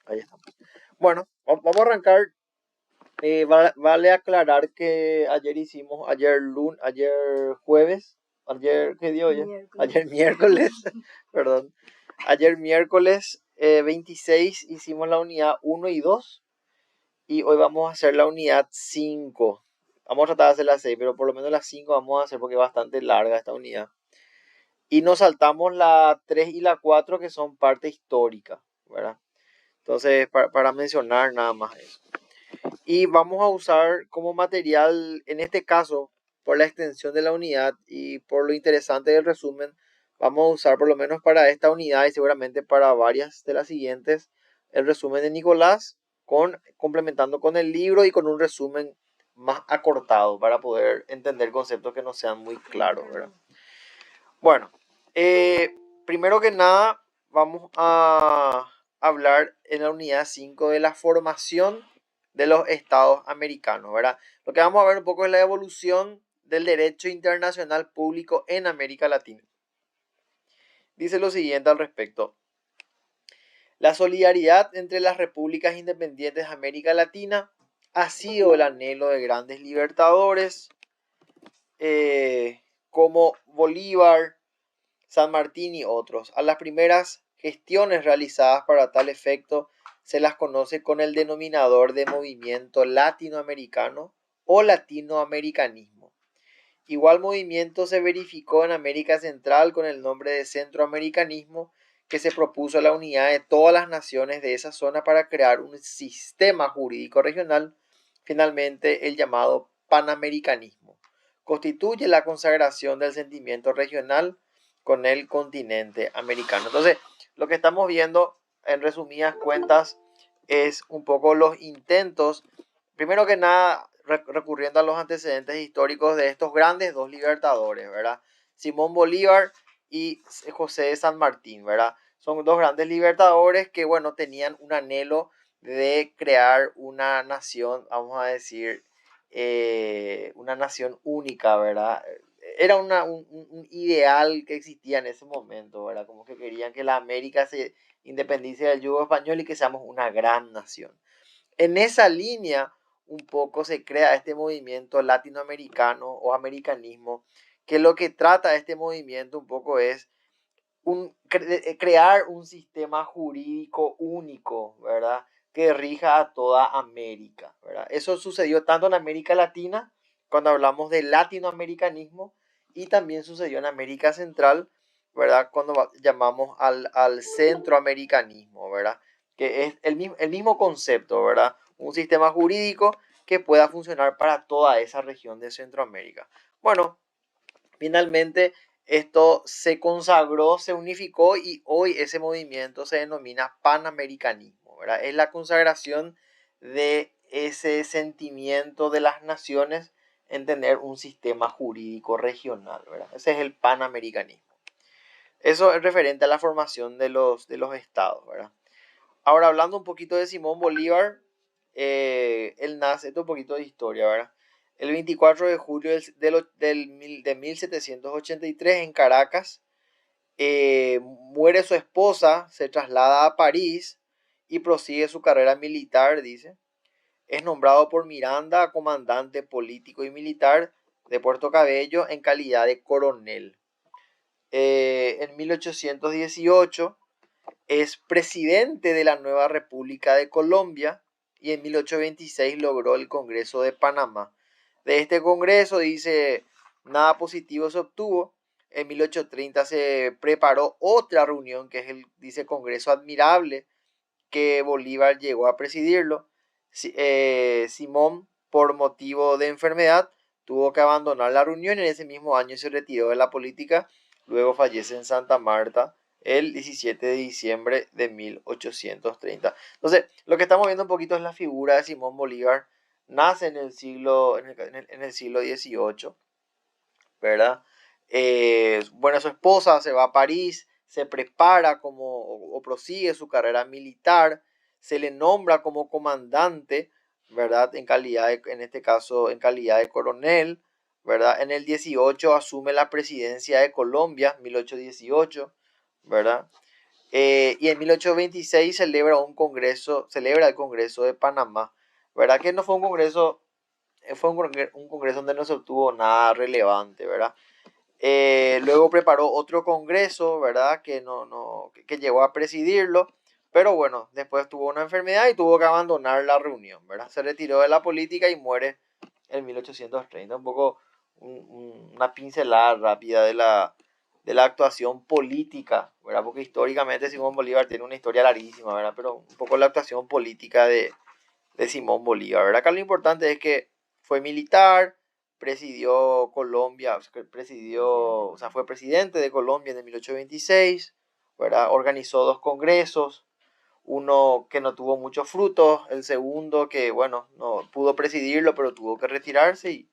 Ahí estamos. Bueno, vamos a arrancar. Vale aclarar que ayer jueves, ¿qué día hoy es? Ayer miércoles, perdón. Ayer miércoles 26 hicimos la unidad 1 y 2 y hoy vamos a hacer la unidad 5. Vamos a tratar de hacer la 6, pero por lo menos la 5 vamos a hacer porque es bastante larga esta unidad. Y nos saltamos la 3 y la 4 que son parte histórica, ¿verdad? Entonces, para mencionar nada más eso. Y vamos a usar como material, en este caso, por la extensión de la unidad y por lo interesante del resumen, vamos a usar por lo menos para esta unidad y seguramente para varias de las siguientes, el resumen de Nicolás, complementando con el libro y con un resumen más acortado para poder entender conceptos que no sean muy claros, ¿verdad? Bueno, primero que nada, vamos a hablar en la unidad 5 de la formación de los estados americanos, ¿verdad? Lo que vamos a ver un poco es la evolución del derecho internacional público en América Latina. Dice lo siguiente al respecto. La solidaridad entre las repúblicas independientes de América Latina ha sido el anhelo de grandes libertadores como Bolívar, San Martín y otros. A las primeras gestiones realizadas para tal efecto se las conoce con el denominador de movimiento latinoamericano o latinoamericanismo. Igual movimiento se verificó en América Central con el nombre de centroamericanismo, que se propuso la unidad de todas las naciones de esa zona para crear un sistema jurídico regional. Finalmente, el llamado panamericanismo constituye la consagración del sentimiento regional con el continente americano. Entonces, lo que estamos viendo en resumidas cuentas es un poco los intentos, primero que nada, recurriendo a los antecedentes históricos de estos grandes dos libertadores, ¿verdad? Simón Bolívar y José de San Martín, ¿verdad? Son dos grandes libertadores que, bueno, tenían un anhelo de crear una nación, vamos a decir, una nación única, ¿verdad? Era un ideal que existía en ese momento, ¿verdad? Como que querían que la América se independice del yugo español y que seamos una gran nación. En esa línea un poco se crea este movimiento latinoamericano o americanismo, que lo que trata este movimiento un poco es crear un sistema jurídico único, ¿verdad? Que rija a toda América, ¿verdad? Eso sucedió tanto en América Latina, cuando hablamos de latinoamericanismo, y también sucedió en América Central, ¿verdad? Cuando llamamos al centroamericanismo, ¿verdad? Que es el mismo concepto, ¿verdad? Un sistema jurídico que pueda funcionar para toda esa región de Centroamérica. Bueno, finalmente esto se consagró, se unificó y hoy ese movimiento se denomina panamericanismo, ¿verdad? Es la consagración de ese sentimiento de las naciones en tener un sistema jurídico regional, ¿verdad? Ese es el panamericanismo. Eso es referente a la formación de los estados, ¿verdad? Ahora, hablando un poquito de Simón Bolívar, él nace, esto es un poquito de historia, ¿verdad? El 24 de julio de 1783 en Caracas, muere su esposa, se traslada a París y prosigue su carrera militar, dice. Es nombrado por Miranda comandante político y militar de Puerto Cabello en calidad de coronel. En 1818 es presidente de la nueva República de Colombia y en 1826 logró el Congreso de Panamá. De este Congreso, dice, nada positivo se obtuvo. En 1830 se preparó otra reunión que es el, dice, Congreso Admirable, que Bolívar llegó a presidirlo. Simón, por motivo de enfermedad, tuvo que abandonar la reunión y en ese mismo año se retiró de la política. Luego fallece en Santa Marta el 17 de diciembre de 1830. Entonces, lo que estamos viendo un poquito es la figura de Simón Bolívar. Nace en el siglo XVIII, ¿verdad? Bueno, su esposa se va a París, se prepara como o prosigue su carrera militar, se le nombra como comandante, ¿verdad? En este caso, en calidad de coronel, ¿verdad? En el 18 asume la presidencia de Colombia, 1818, ¿verdad? Y en 1826 celebra el Congreso de Panamá, ¿verdad? Que no fue un congreso, un congreso donde no se obtuvo nada relevante, ¿verdad? Luego preparó otro congreso, ¿verdad? Que llegó a presidirlo, pero bueno, después tuvo una enfermedad y tuvo que abandonar la reunión, ¿verdad? Se retiró de la política y muere en 1830. Un poco una pincelada rápida de la actuación política, ¿verdad? Porque históricamente Simón Bolívar tiene una historia larguísima, ¿verdad? Pero un poco la actuación política de Simón Bolívar, ¿verdad? Acá lo importante es que fue militar, presidió Colombia, o sea, fue presidente de Colombia en 1826, ¿verdad? Organizó dos congresos, uno que no tuvo muchos frutos, el segundo que, bueno, no pudo presidirlo, pero tuvo que retirarse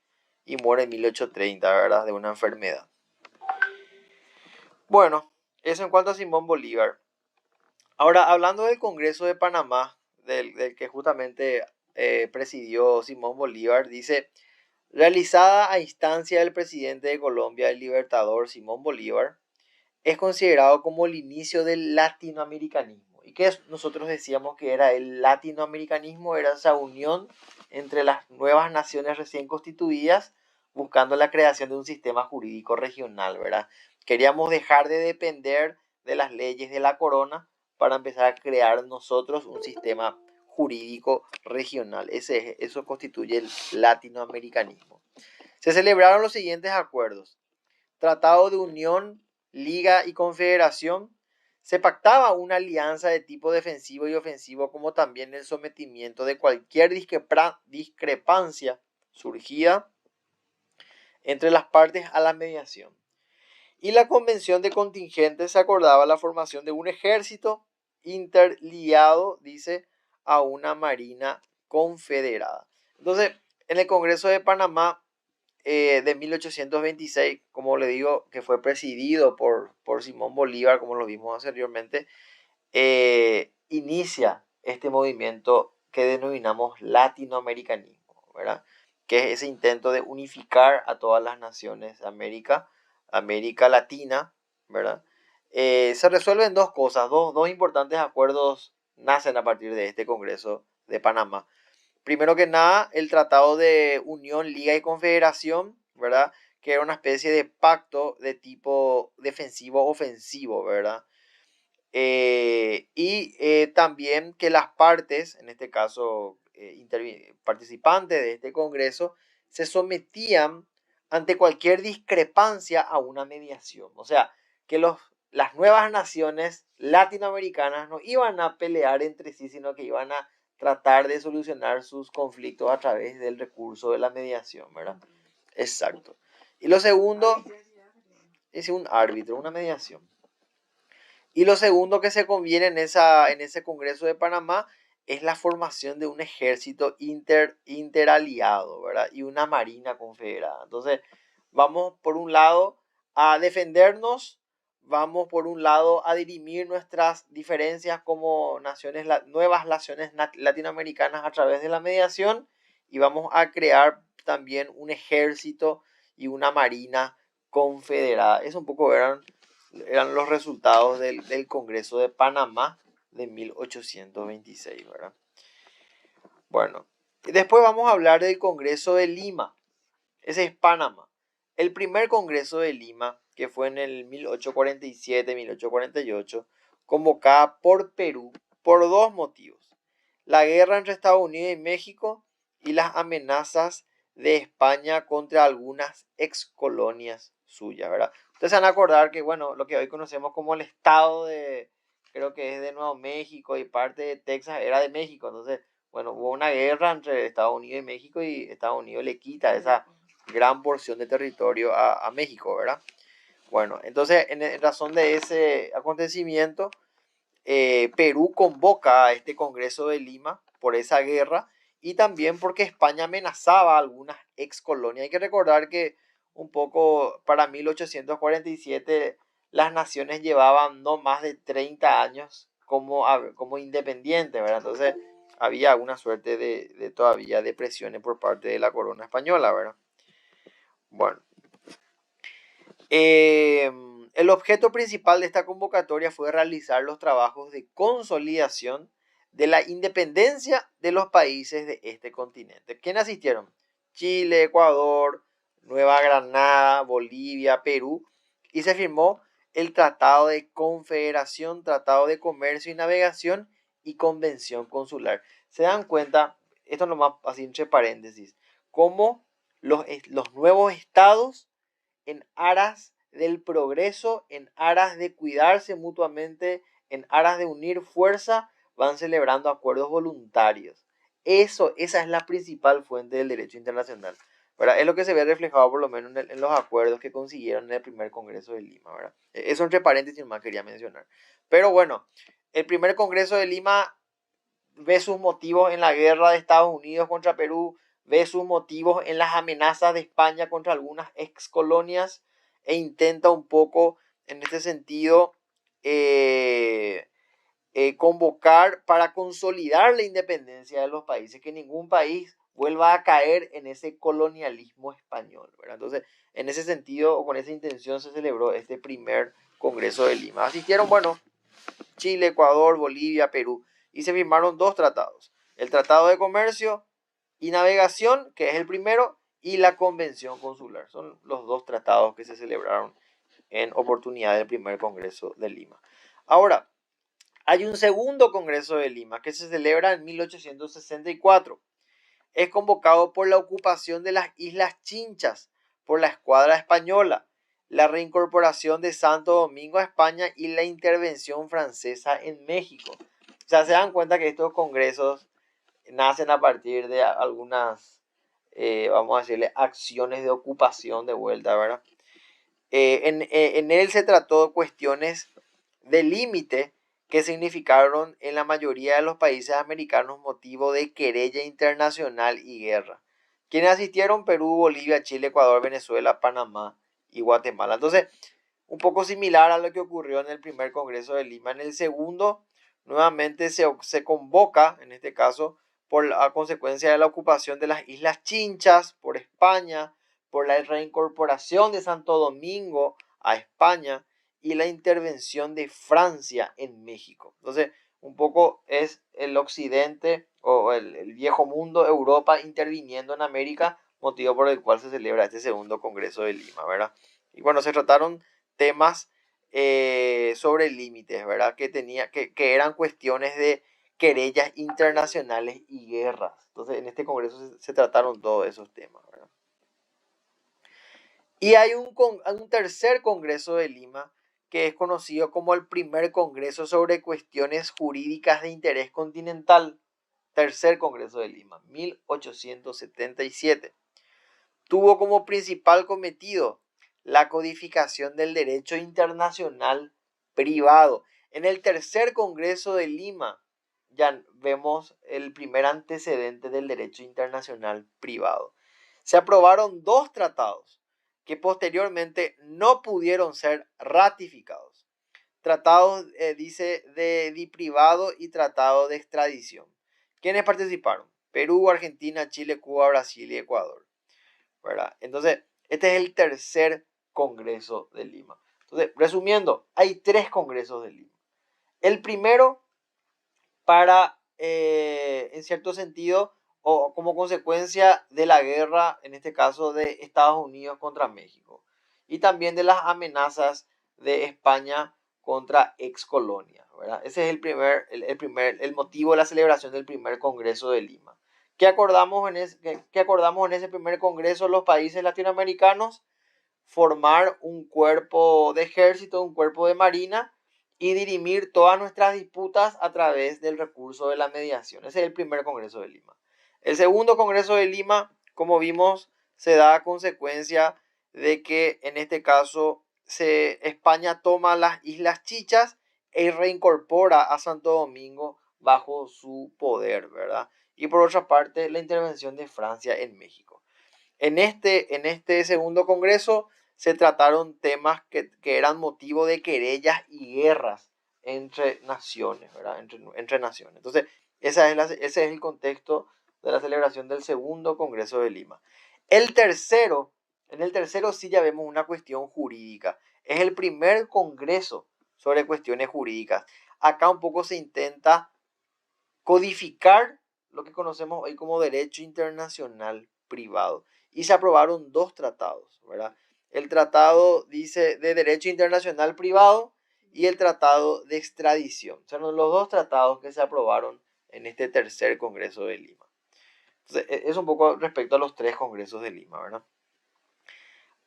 y muere en 1830, ¿verdad? De una enfermedad. Bueno, eso en cuanto a Simón Bolívar. Ahora, hablando del Congreso de Panamá, del que justamente presidió Simón Bolívar, dice, realizada a instancia del presidente de Colombia, el libertador Simón Bolívar, es considerado como el inicio del latinoamericanismo. ¿Y qué nosotros decíamos que era el latinoamericanismo? Era esa unión entre las nuevas naciones recién constituidas buscando la creación de un sistema jurídico regional, ¿verdad? Queríamos dejar de depender de las leyes de la corona para empezar a crear nosotros un sistema jurídico regional. Eso constituye el latinoamericanismo. Se celebraron los siguientes acuerdos: Tratado de Unión, Liga y Confederación. Se pactaba una alianza de tipo defensivo y ofensivo, como también el sometimiento de cualquier discrepancia surgida entre las partes a la mediación. Y la Convención de Contingentes se acordaba la formación de un ejército interliado, dice, a una marina confederada. Entonces, en el Congreso de Panamá de 1826, como le digo, que fue presidido por Simón Bolívar, como lo vimos anteriormente, inicia este movimiento que denominamos latinoamericanismo, ¿verdad? Que es ese intento de unificar a todas las naciones de América Latina, ¿verdad? Se resuelven dos cosas, dos importantes acuerdos nacen a partir de este Congreso de Panamá. Primero que nada, el Tratado de Unión, Liga y Confederación, ¿verdad? Que era una especie de pacto de tipo defensivo-ofensivo, ¿verdad? También que las partes, en este caso participantes de este Congreso, se sometían ante cualquier discrepancia a una mediación. O sea, que las nuevas naciones latinoamericanas no iban a pelear entre sí, sino que iban a tratar de solucionar sus conflictos a través del recurso de la mediación, ¿verdad? Exacto. Y lo segundo es un árbitro, una mediación. Y lo segundo que se conviene en ese Congreso de Panamá es la formación de un ejército interaliado, ¿verdad? Y una marina confederada. Entonces, vamos por un lado a defendernos, vamos por un lado a dirimir nuestras diferencias como nuevas naciones latinoamericanas a través de la mediación, y vamos a crear también un ejército y una marina confederada. Eso un poco eran los resultados del Congreso de Panamá de 1826, ¿verdad? Bueno, y después vamos a hablar del Congreso de Lima. Ese es Panamá. El primer Congreso de Lima, que fue en el 1847-1848, convocada por Perú por dos motivos: la guerra entre Estados Unidos y México y las amenazas de España contra algunas ex colonias suyas, ¿verdad? Ustedes se van a acordar que, bueno, lo que hoy conocemos como el estado de, creo que es de Nuevo México y parte de Texas era de México. Entonces, bueno, hubo una guerra entre Estados Unidos y México y Estados Unidos le quita esa gran porción de territorio a México, ¿verdad? Bueno, entonces, en razón de ese acontecimiento, Perú convoca a este Congreso de Lima por esa guerra y también porque España amenazaba a algunas ex colonias. Hay que recordar que un poco para 1847 las naciones llevaban no más de 30 años como independientes, ¿verdad? Entonces había una suerte de todavía de presiones por parte de la corona española, ¿verdad? Bueno, el objeto principal de esta convocatoria fue realizar los trabajos de consolidación de la independencia de los países de este continente. ¿Quiénes asistieron? Chile, Ecuador, Nueva Granada, Bolivia, Perú, y se firmó el Tratado de Confederación, Tratado de Comercio y Navegación y Convención Consular. ¿Se dan cuenta? Esto nomás así entre paréntesis, cómo los nuevos estados, en aras del progreso, en aras de cuidarse mutuamente, en aras de unir fuerza, van celebrando acuerdos voluntarios. Esa es la principal fuente del derecho internacional, ¿verdad? Es lo que se ve reflejado por lo menos en los acuerdos que consiguieron en el primer Congreso de Lima, ¿verdad? Eso entre paréntesis más quería mencionar. Pero bueno, el primer Congreso de Lima ve sus motivos en la guerra de Estados Unidos contra Perú, ve sus motivos en las amenazas de España contra algunas ex colonias e intenta un poco en este sentido convocar para consolidar la independencia de los países, que ningún país vuelva a caer en ese colonialismo español, ¿verdad? Entonces, en ese sentido o con esa intención se celebró este primer Congreso de Lima. Asistieron, bueno, Chile, Ecuador, Bolivia, Perú, y se firmaron dos tratados, el Tratado de Comercio y Navegación, que es el primero, y la Convención Consular. Son los dos tratados que se celebraron en oportunidad del primer Congreso de Lima. Ahora, hay un segundo Congreso de Lima que se celebra en 1864. Es convocado por la ocupación de las Islas Chinchas por la escuadra española, la reincorporación de Santo Domingo a España y la intervención francesa en México. O sea, se dan cuenta que estos congresos nacen a partir de algunas, vamos a decirle, acciones de ocupación de vuelta, ¿verdad? En él se trató cuestiones de límite que significaron en la mayoría de los países americanos motivo de querella internacional y guerra. ¿Quiénes asistieron? Perú, Bolivia, Chile, Ecuador, Venezuela, Panamá y Guatemala. Entonces, un poco similar a lo que ocurrió en el primer Congreso de Lima. En el segundo, nuevamente se convoca, en este caso, por la consecuencia de la ocupación de las Islas Chinchas por España, por la reincorporación de Santo Domingo a España y la intervención de Francia en México. Entonces, un poco es el occidente o el viejo mundo, Europa, interviniendo en América, motivo por el cual se celebra este segundo Congreso de Lima, ¿verdad? Y bueno, se trataron temas sobre límites, ¿verdad? Que eran cuestiones de querellas internacionales y guerras. Entonces, en este Congreso se trataron todos esos temas, ¿verdad? Y hay un tercer Congreso de Lima que es conocido como el primer Congreso sobre cuestiones jurídicas de interés continental. Tercer Congreso de Lima, 1877. Tuvo como principal cometido la codificación del derecho internacional privado. En el tercer Congreso de Lima ya vemos el primer antecedente del derecho internacional privado. Se aprobaron dos tratados que posteriormente no pudieron ser ratificados. Tratados, dice, de privado y tratado de extradición. ¿Quiénes participaron? Perú, Argentina, Chile, Cuba, Brasil y Ecuador, ¿verdad? Entonces, este es el tercer Congreso de Lima. Entonces, resumiendo, hay tres Congresos de Lima. El primero para, en cierto sentido, o como consecuencia de la guerra, en este caso de Estados Unidos contra México, y también de las amenazas de España contra ex colonias, ¿verdad? Ese es el motivo de la celebración del primer Congreso de Lima. ¿Qué acordamos qué acordamos en ese primer Congreso los países latinoamericanos? Formar un cuerpo de ejército, un cuerpo de marina y dirimir todas nuestras disputas a través del recurso de la mediación. Ese es el primer Congreso de Lima. El segundo Congreso de Lima, como vimos, se da a consecuencia de que en este caso España toma las Islas Chichas e reincorpora a Santo Domingo bajo su poder, ¿verdad? Y por otra parte, la intervención de Francia en México. En este segundo congreso se trataron temas que eran motivo de querellas y guerras entre naciones, ¿verdad? Entre naciones. Entonces, ese es el contexto de la celebración del segundo Congreso de Lima. En el tercero sí ya vemos una cuestión jurídica. Es el primer congreso sobre cuestiones jurídicas. Acá un poco se intenta codificar lo que conocemos hoy como derecho internacional privado. Y se aprobaron dos tratados, ¿verdad? El tratado dice de derecho internacional privado y el tratado de extradición. Son los dos tratados que se aprobaron en este tercer Congreso de Lima. Entonces, es un poco respecto a los tres Congresos de Lima, ¿verdad?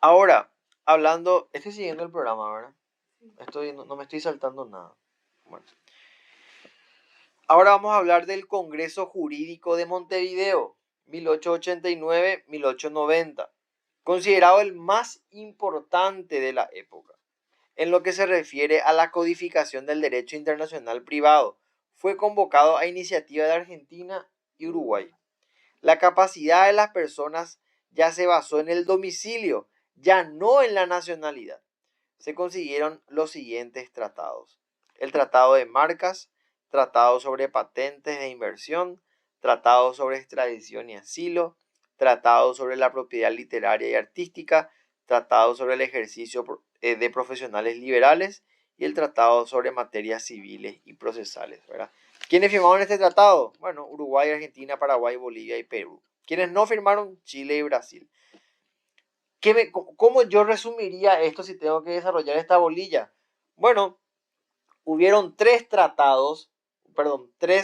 Ahora, hablando, estoy siguiendo el programa, ¿verdad? No me estoy saltando nada. Bueno. Ahora vamos a hablar del Congreso Jurídico de Montevideo, 1889-1890, considerado el más importante de la época. En lo que se refiere a la codificación del derecho internacional privado, fue convocado a iniciativa de Argentina y Uruguay. La capacidad de las personas ya se basó en el domicilio, ya no en la nacionalidad. Se consiguieron los siguientes tratados: el Tratado de Marcas, Tratado sobre Patentes de Inversión, Tratado sobre Extradición y Asilo, Tratado sobre la Propiedad Literaria y Artística, Tratado sobre el Ejercicio de Profesionales Liberales y el Tratado sobre Materias Civiles y Procesales, ¿verdad? ¿Quiénes firmaron este tratado? Bueno, Uruguay, Argentina, Paraguay, Bolivia y Perú. ¿Quiénes no firmaron? Chile y Brasil. ¿Cómo yo resumiría esto si tengo que desarrollar esta bolilla? Bueno, hubieron tres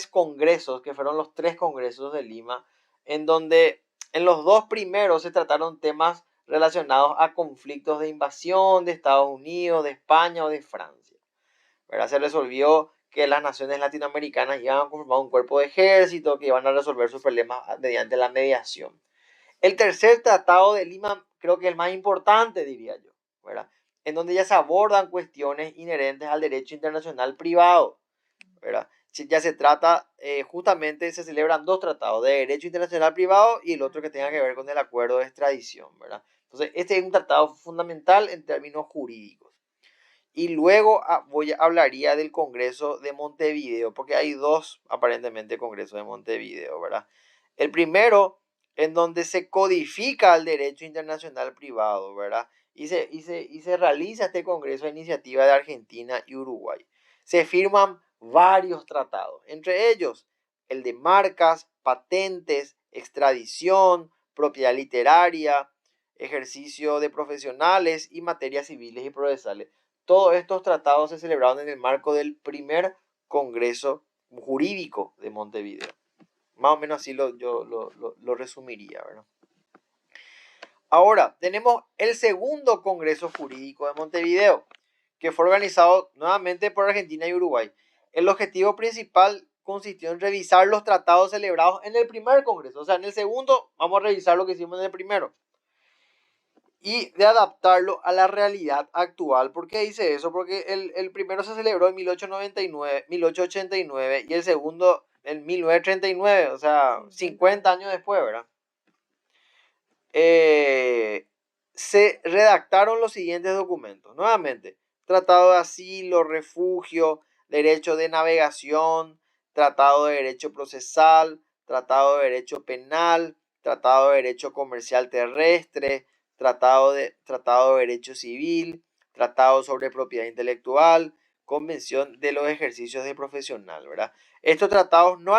congresos, que fueron los tres congresos de Lima, en donde en los dos primeros se trataron temas relacionados a conflictos de invasión de Estados Unidos, de España o de Francia, ¿verdad? Se resolvió que las naciones latinoamericanas iban a conformar un cuerpo de ejército, que iban a resolver sus problemas mediante la mediación. El tercer tratado de Lima creo que es el más importante, diría yo, ¿verdad? En donde ya se abordan cuestiones inherentes al derecho internacional privado, ¿verdad? Ya se trata, justamente se celebran dos tratados, de derecho internacional privado y el otro que tenga que ver con el acuerdo de extradición, ¿verdad? Entonces, este es un tratado fundamental en términos jurídicos. Y luego hablaría del Congreso de Montevideo, porque hay dos, aparentemente, congresos de Montevideo, ¿verdad? El primero, en donde se codifica el derecho internacional privado, ¿verdad? Y se realiza este congreso a iniciativa de Argentina y Uruguay. Se firman varios tratados, entre ellos el de marcas, patentes, extradición, propiedad literaria, ejercicio de profesionales y materias civiles y procesales. Todos estos tratados se celebraron en el marco del primer Congreso Jurídico de Montevideo. Más o menos así yo lo resumiría, ¿verdad? Ahora, tenemos el segundo Congreso Jurídico de Montevideo, que fue organizado nuevamente por Argentina y Uruguay. El objetivo principal consistió en revisar los tratados celebrados en el primer Congreso. O sea, en el segundo vamos a revisar lo que hicimos en el primero. Y de adaptarlo a la realidad actual. ¿Por qué dice eso? Porque el primero se celebró en 1889 y el segundo en 1939, o sea, 50 años después, ¿verdad? Se redactaron los siguientes documentos. Nuevamente, Tratado de Asilo, Refugio, Derecho de Navegación, Tratado de Derecho Procesal, Tratado de Derecho Penal, Tratado de Derecho Comercial Terrestre, Tratado de Derecho Civil, Tratado sobre Propiedad Intelectual, Convención de los Ejercicios de Profesional, ¿verdad? Estos tratados no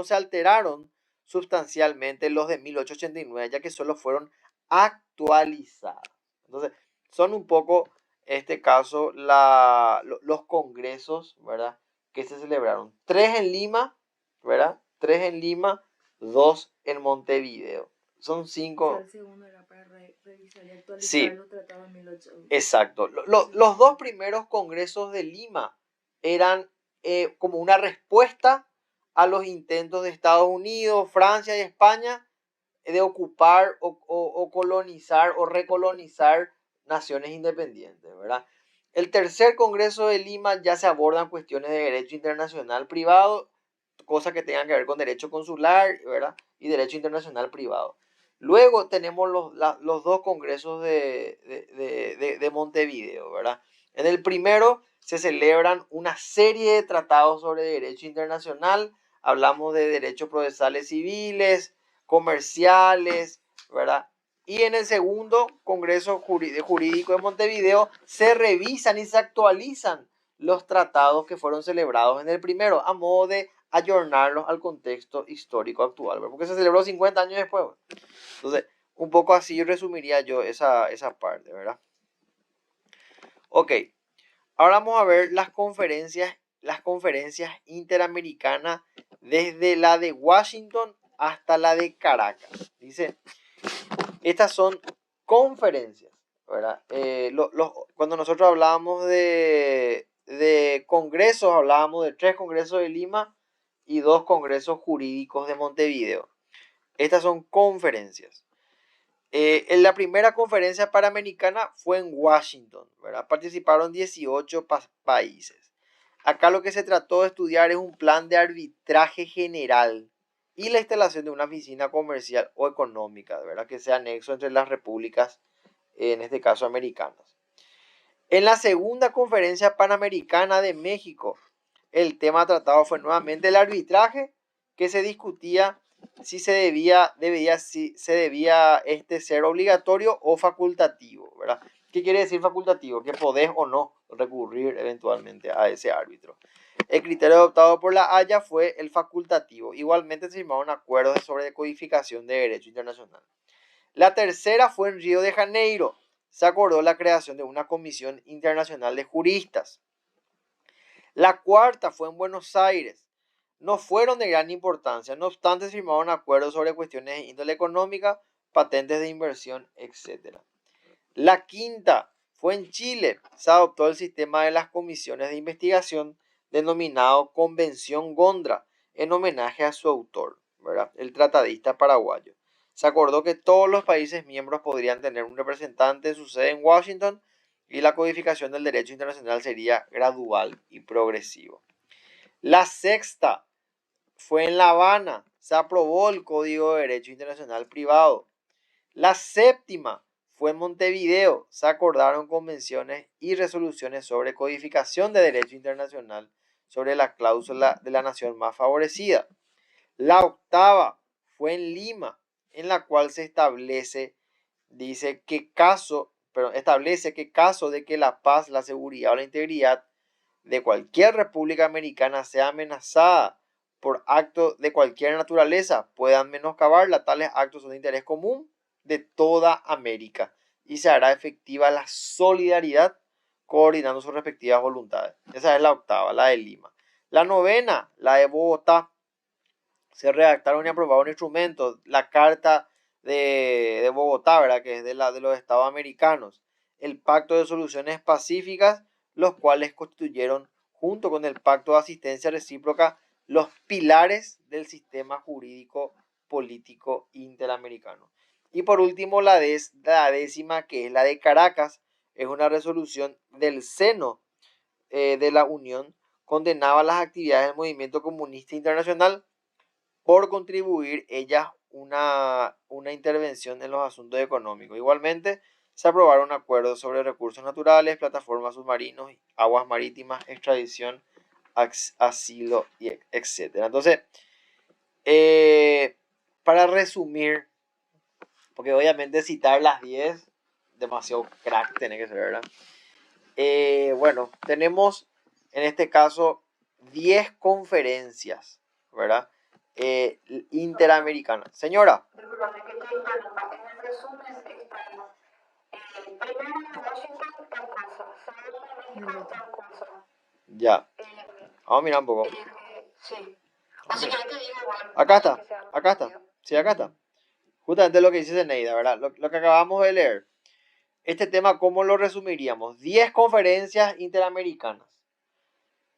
se alteraron sustancialmente los de 1889, ya que solo fueron actualizados. Entonces, son un poco, este caso, los congresos, ¿verdad?, que se celebraron. 3 en Lima, ¿verdad? 3 en Lima, 2 en Montevideo. Son 5. O sea, el segundo era para revisar y actualizar, sí, los tratados de 1889. Exacto. Los dos primeros congresos de Lima eran como una respuesta a los intentos de Estados Unidos, Francia y España de ocupar o colonizar o recolonizar naciones independientes, ¿verdad? El tercer Congreso de Lima ya se abordan cuestiones de derecho internacional privado, cosas que tengan que ver con derecho consular, ¿verdad?, y derecho internacional privado. Luego tenemos los dos congresos de Montevideo, ¿verdad? En el primero se celebran una serie de tratados sobre derecho internacional. Hablamos de derechos procesales civiles, comerciales, ¿verdad? Y en el segundo Congreso Jurídico de Montevideo se revisan y se actualizan los tratados que fueron celebrados en el primero, a modo de ayornarlos al contexto histórico actual, ¿verdad? Porque se celebró 50 años después, ¿verdad? Entonces, un poco así resumiría yo esa parte, ¿verdad? Ok, ahora vamos a ver las conferencias interamericanas desde la de Washington hasta la de Caracas. Dice, estas son conferencias, ¿verdad? Cuando nosotros hablábamos de congresos, hablábamos de 3 congresos de Lima y 2 congresos jurídicos de Montevideo. Estas son conferencias. En la primera conferencia panamericana fue en Washington, ¿verdad? Participaron 18 países. Acá lo que se trató de estudiar es un plan de arbitraje general y la instalación de una oficina comercial o económica, ¿verdad? Que sea nexo entre las repúblicas, en este caso americanas. En la segunda conferencia panamericana de México, el tema tratado fue nuevamente el arbitraje, que se discutía si se debía ser obligatorio o facultativo, ¿verdad? ¿Qué quiere decir facultativo? Que podés o no recurrir eventualmente a ese árbitro. El criterio adoptado por la Haya fue el facultativo. Igualmente se firmaron acuerdos sobre codificación de derecho internacional. La tercera fue en Río de Janeiro. Se acordó la creación de una comisión internacional de juristas. La cuarta fue en Buenos Aires. No fueron de gran importancia, no obstante se firmaron acuerdos sobre cuestiones de índole económica, patentes de inversión, etc. La quinta fue en Chile. Se adoptó el sistema de las comisiones de investigación denominado Convención Gondra, en homenaje a su autor, ¿verdad? El tratadista paraguayo. Se acordó que todos los países miembros podrían tener un representante de su sede en Washington y la codificación del derecho internacional sería gradual y progresivo. La sexta fue en La Habana. Se aprobó el Código de Derecho Internacional Privado. La séptima fue en Montevideo. Se acordaron convenciones y resoluciones sobre codificación de derecho internacional sobre la cláusula de la nación más favorecida. La octava fue en Lima, en la cual se establece que caso de que la paz, la seguridad o la integridad de cualquier república americana sea amenazada por actos de cualquier naturaleza, puedan menoscabarla. Tales actos son de interés común de toda América y se hará efectiva la solidaridad coordinando sus respectivas voluntades. Esa es la octava, la de Lima. La novena, la de Bogotá. Se redactaron y aprobaron instrumentos, la Carta de Bogotá, ¿verdad? Que es de los Estados americanos, el Pacto de Soluciones Pacíficas, los cuales constituyeron, junto con el Pacto de Asistencia Recíproca, los pilares del sistema jurídico político interamericano. Y por último, la décima, que es la de Caracas, es una resolución del seno de la Unión, condenaba las actividades del movimiento comunista internacional por contribuir ella una intervención en los asuntos económicos. Igualmente, se aprobaron acuerdos sobre recursos naturales, plataformas submarinos, aguas marítimas, extradición, asilo, etc. Entonces, para resumir, porque obviamente citar las 10, demasiado crack tiene que ser, ¿verdad? Bueno, tenemos en este caso 10 conferencias, ¿verdad? Interamericana. Señora. Disculpame que te interrumpa. En el resumen está primero en Washington, tal cosa. Segundo en México, tal cosa. Ya. Vamos a mirar un poco. Sí. O si quieres te digo igual. Acá está. Acá está. Sí, acá está. Justamente lo que dice Zeneida, ¿verdad? Lo que acabamos de leer. Este tema, ¿cómo lo resumiríamos? 10 conferencias interamericanas.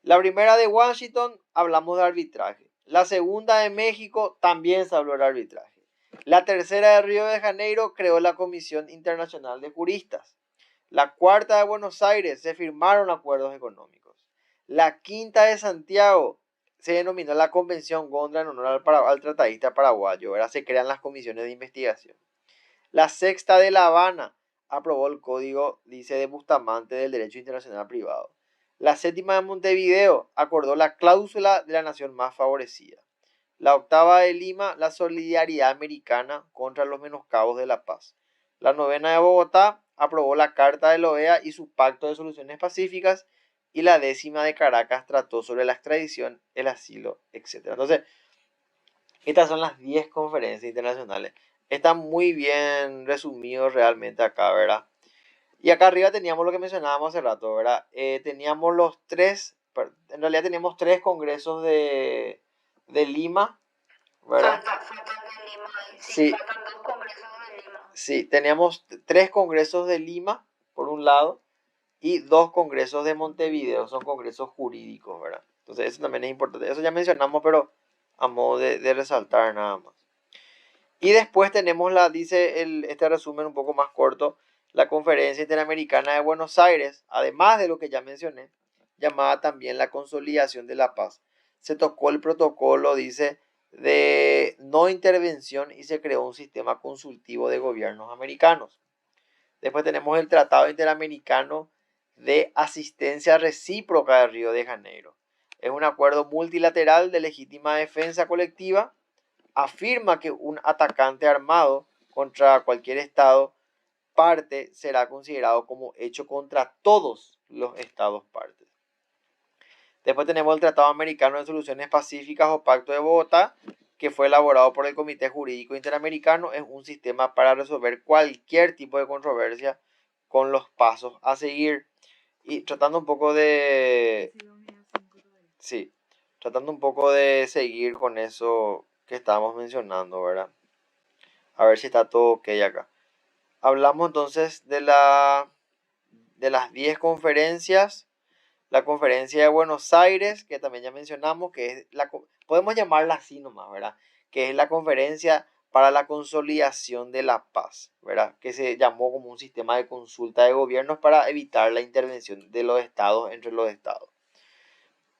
La primera de Washington, hablamos de arbitraje. La segunda de México, también se habló de arbitraje. La tercera de Río de Janeiro creó la Comisión Internacional de Juristas. La cuarta de Buenos Aires, se firmaron acuerdos económicos. La quinta de Santiago se denominó la Convención Gondra en honor al tratadista paraguayo. Ahora se crean las comisiones de investigación. La sexta de La Habana aprobó el Código, dice, de Bustamante del Derecho Internacional Privado. La séptima de Montevideo acordó la cláusula de la nación más favorecida. La octava de Lima, la solidaridad americana contra los menoscabos de la paz. La novena de Bogotá aprobó la Carta de la OEA y su Pacto de Soluciones Pacíficas, y la décima de Caracas trató sobre la extradición, el asilo, etc. Entonces, estas son las 10 conferencias internacionales. Están muy bien resumidos realmente acá, ¿verdad? Y acá arriba teníamos lo que mencionábamos hace rato, ¿verdad? Teníamos los tres, en realidad teníamos tres congresos de Lima, ¿verdad? Faltan de Lima, Sí, faltan 2 congresos de Lima. sí, teníamos tres congresos de Lima, por un lado, y dos congresos de Montevideo, son congresos jurídicos, ¿verdad? Entonces eso también es importante. Eso ya mencionamos, pero a modo de resaltar nada más. Y después tenemos dice este resumen un poco más corto, la Conferencia Interamericana de Buenos Aires, además de lo que ya mencioné, llamada también la Consolidación de la Paz. Se tocó el protocolo, dice, de no intervención y se creó un sistema consultivo de gobiernos americanos. Después tenemos el Tratado Interamericano de Asistencia Recíproca de Río de Janeiro. Es un acuerdo multilateral de legítima defensa colectiva. Afirma que un atacante armado contra cualquier estado parte será considerado como hecho contra todos los estados partes. Después tenemos el Tratado Americano de Soluciones Pacíficas o Pacto de Bogotá, que fue elaborado por el Comité Jurídico Interamericano. Es un sistema para resolver cualquier tipo de controversia con los pasos a seguir. Y tratando un poco de... Sí, tratando un poco de seguir con eso que estábamos mencionando, ¿verdad? A ver si está todo ok acá. Hablamos entonces de las 10 conferencias. La conferencia de Buenos Aires, que también ya mencionamos, que es podemos llamarla así nomás, ¿verdad? Que es la conferencia para la consolidación de la paz, ¿verdad? Que se llamó como un sistema de consulta de gobiernos para evitar la intervención de los estados entre los estados.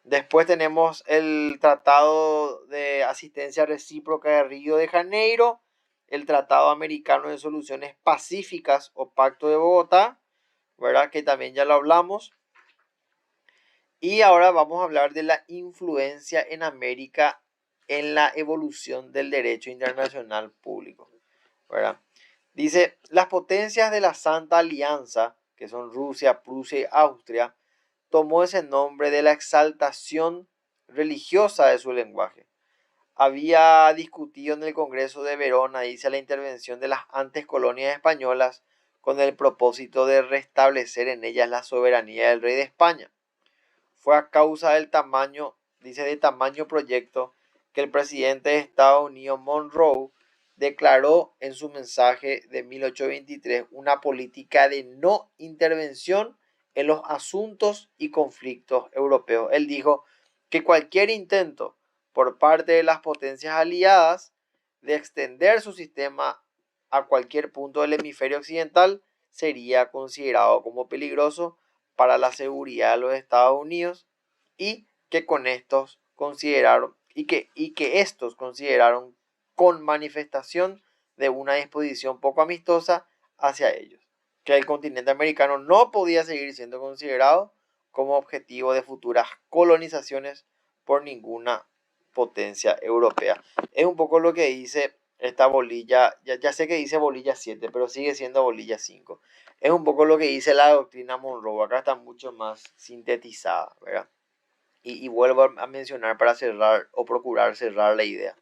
Después tenemos el Tratado de Asistencia Recíproca de Río de Janeiro, el Tratado Americano de Soluciones Pacíficas o Pacto de Bogotá, ¿verdad? Que también ya lo hablamos. Y ahora vamos a hablar de la influencia en América en la evolución del derecho internacional público, ¿verdad? Dice, las potencias de la Santa Alianza, que son Rusia, Prusia y Austria, tomó ese nombre de la exaltación religiosa de su lenguaje. Había discutido en el Congreso de Verona, dice, la intervención de las antes colonias españolas con el propósito de restablecer en ellas la soberanía del rey de España. Fue a causa del tamaño, dice, de tamaño proyecto, que el presidente de Estados Unidos, Monroe, declaró en su mensaje de 1823 una política de no intervención en los asuntos y conflictos europeos. Él dijo que cualquier intento por parte de las potencias aliadas de extender su sistema a cualquier punto del hemisferio occidental sería considerado como peligroso para la seguridad de los Estados Unidos, y que con estos consideraron y que estos consideraron con manifestación de una disposición poco amistosa hacia ellos, que el continente americano no podía seguir siendo considerado como objetivo de futuras colonizaciones por ninguna potencia europea. Es un poco lo que dice esta bolilla, ya sé que dice bolilla 7, pero sigue siendo bolilla 5. Es un poco lo que dice la doctrina Monroe, acá está mucho más sintetizada, ¿verdad? Y vuelvo a mencionar para cerrar o procurar cerrar la idea.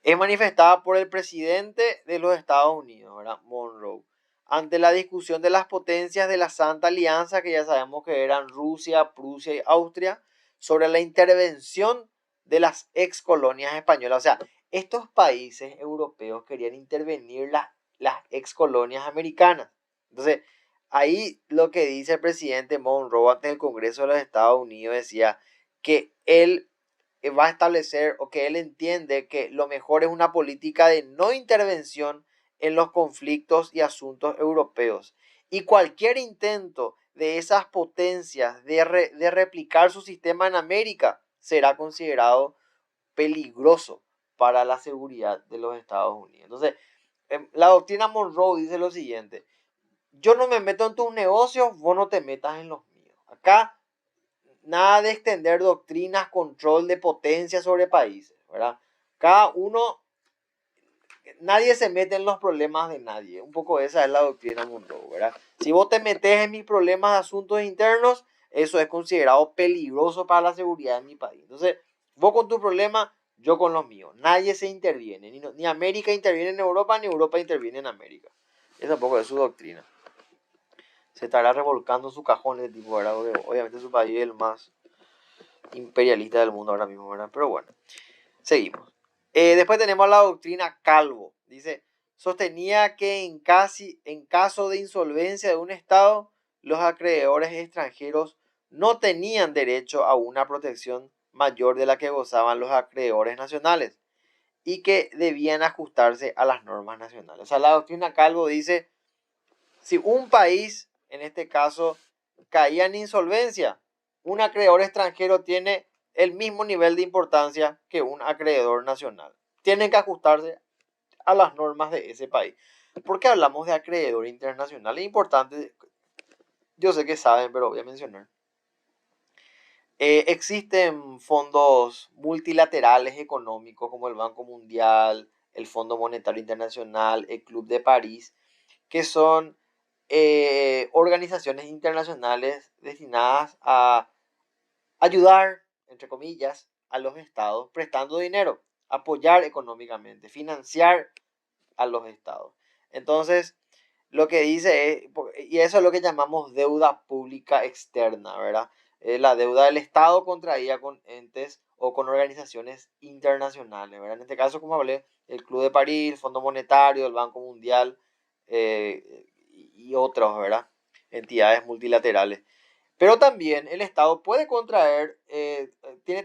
Es manifestada por el presidente de los Estados Unidos, ¿verdad? Monroe, ante la discusión de las potencias de la Santa Alianza, que ya sabemos que eran Rusia, Prusia y Austria, sobre la intervención de las ex colonias españolas. O sea, estos países europeos querían intervenir las ex colonias americanas. Entonces, ahí lo que dice el presidente Monroe ante el Congreso de los Estados Unidos decía que él va a establecer, o que él entiende que lo mejor es una política de no intervención en los conflictos y asuntos europeos. Y cualquier intento de esas potencias de replicar su sistema en América será considerado peligroso para la seguridad de los Estados Unidos. Entonces, la doctrina Monroe dice lo siguiente: yo no me meto en tus negocios, vos no te metas en los míos. Acá nada de extender doctrinas, control de potencia sobre países, ¿verdad? Cada uno nadie se mete en los problemas de nadie. Un poco esa es la doctrina Monroe, ¿verdad? Si vos te metes en mis problemas de asuntos internos, eso es considerado peligroso para la seguridad de mi país. Entonces, vos con tu problema, yo con los míos. Nadie se interviene. Ni América interviene en Europa, ni Europa interviene en América. Esa un poco es su doctrina. Se estará revolcando en su cajón el tipo, ¿verdad? Porque obviamente su país es el más imperialista del mundo ahora mismo, ¿verdad? Pero bueno, seguimos. Después tenemos la doctrina Calvo. Dice, sostenía que en caso de insolvencia de un Estado, los acreedores extranjeros no tenían derecho a una protección mayor de la que gozaban los acreedores nacionales y que debían ajustarse a las normas nacionales. O sea, la doctrina Calvo dice, si un país, en este caso, caía en insolvencia, un acreedor extranjero tiene el mismo nivel de importancia que un acreedor nacional. Tienen que ajustarse a las normas de ese país. ¿Por qué hablamos de acreedor internacional? Es importante, yo sé que saben, pero voy a mencionar. Existen fondos multilaterales económicos como el Banco Mundial, el Fondo Monetario Internacional, el Club de París, que son organizaciones internacionales destinadas a ayudar, entre comillas, a los estados prestando dinero, apoyar económicamente, financiar a los estados. Entonces, lo que dice es, y eso es lo que llamamos deuda pública externa, ¿verdad? La deuda del Estado contraída con entes o con organizaciones internacionales, ¿verdad? En este caso, como hablé, el Club de París, el Fondo Monetario, el Banco Mundial y otros, ¿verdad? Entidades multilaterales. Pero también el Estado puede contraer,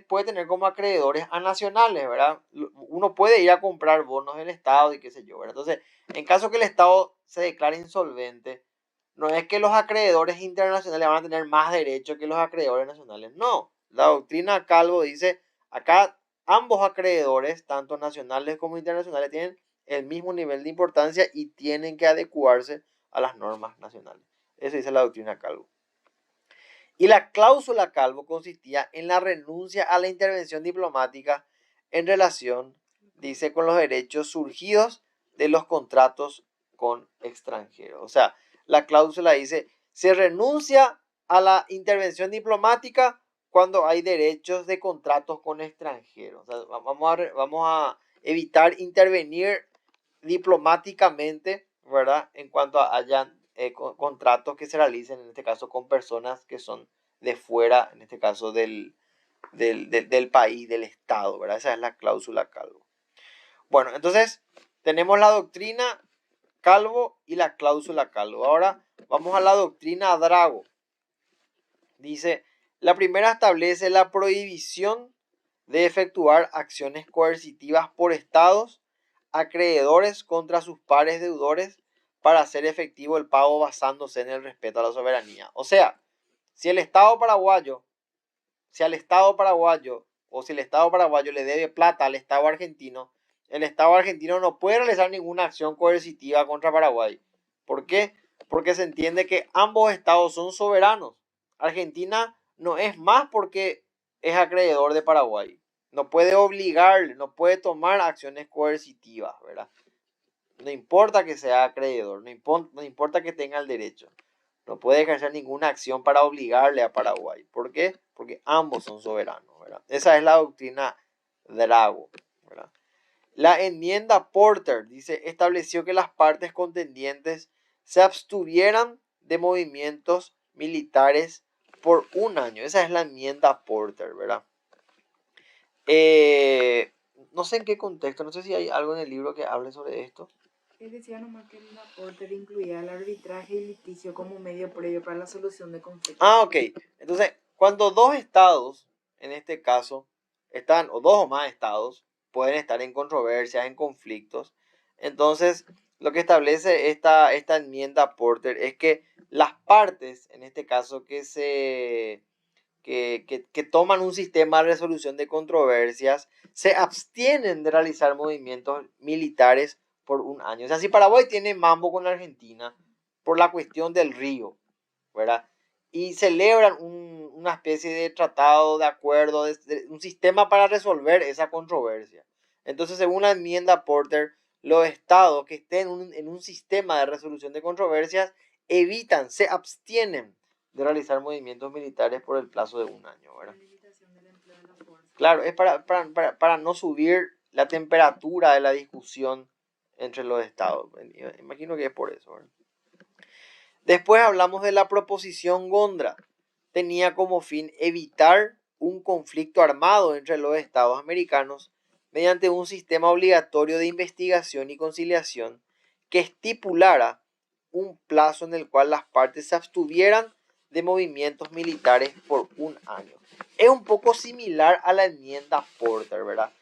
puede tener como acreedores a nacionales, ¿verdad? Uno puede ir a comprar bonos del Estado y qué sé yo, ¿verdad? Entonces, en caso que el Estado se declare insolvente, no es que los acreedores internacionales van a tener más derecho que los acreedores nacionales. No, la doctrina Calvo dice, acá ambos acreedores, tanto nacionales como internacionales, tienen el mismo nivel de importancia y tienen que adecuarse a las normas nacionales. Eso dice la doctrina Calvo. Y la cláusula Calvo consistía en la renuncia a la intervención diplomática en relación, dice, con los derechos surgidos de los contratos con extranjeros. O sea, la cláusula dice, se renuncia a la intervención diplomática cuando hay derechos de contratos con extranjeros. O sea, vamos a evitar intervenir diplomáticamente, ¿verdad? En cuanto hayan contratos que se realicen, en este caso, con personas que son de fuera, en este caso, del país, del Estado, ¿verdad? Esa es la cláusula Calvo. Bueno, entonces, tenemos la doctrina Calvo y la cláusula Calvo. Ahora vamos a la doctrina Drago. Dice, la primera establece la prohibición de efectuar acciones coercitivas por estados acreedores contra sus pares deudores para hacer efectivo el pago basándose en el respeto a la soberanía. O sea, si el Estado paraguayo, al Estado paraguayo o si el Estado paraguayo le debe plata al Estado argentino, el Estado argentino no puede realizar ninguna acción coercitiva contra Paraguay. ¿Por qué? Porque se entiende que ambos estados son soberanos. Argentina no es más porque es acreedor de Paraguay. No puede obligarle, no puede tomar acciones coercitivas, ¿verdad? No importa que sea acreedor, no importa que tenga el derecho. No puede ejercer ninguna acción para obligarle a Paraguay. ¿Por qué? Porque ambos son soberanos, ¿verdad? Esa es la doctrina Drago, ¿verdad? La enmienda Porter, dice, estableció que las partes contendientes se abstuvieran de movimientos militares por un año. Esa es la enmienda Porter, ¿verdad? No sé en qué contexto, no sé si hay algo en el libro que hable sobre esto. Él decía nomás que el Porter incluía el arbitraje y litigio como medio previo para la solución de conflictos. Ah, ok. Entonces, cuando dos estados, en este caso, están, o dos o más estados, pueden estar en controversias, en conflictos, entonces lo que establece esta enmienda Porter es que las partes, en este caso, que toman un sistema de resolución de controversias, se abstienen de realizar movimientos militares por un año. O sea, si Paraguay tiene mambo con Argentina por la cuestión del río, ¿verdad? Y celebran una especie de tratado, de acuerdo, un sistema para resolver esa controversia. Entonces, según la enmienda Porter, los estados que estén en un sistema de resolución de controversias evitan, se abstienen de realizar movimientos militares por el plazo de un año, ¿verdad? La limitación del empleo de la fuerza. Claro, es para no subir la temperatura de la discusión entre los estados. Imagino que es por eso, ¿verdad? Después hablamos de la proposición Gondra. Tenía como fin evitar un conflicto armado entre los estados americanos mediante un sistema obligatorio de investigación y conciliación que estipulara un plazo en el cual las partes se abstuvieran de movimientos militares por un año. Es un poco similar a la enmienda Porter, ¿verdad?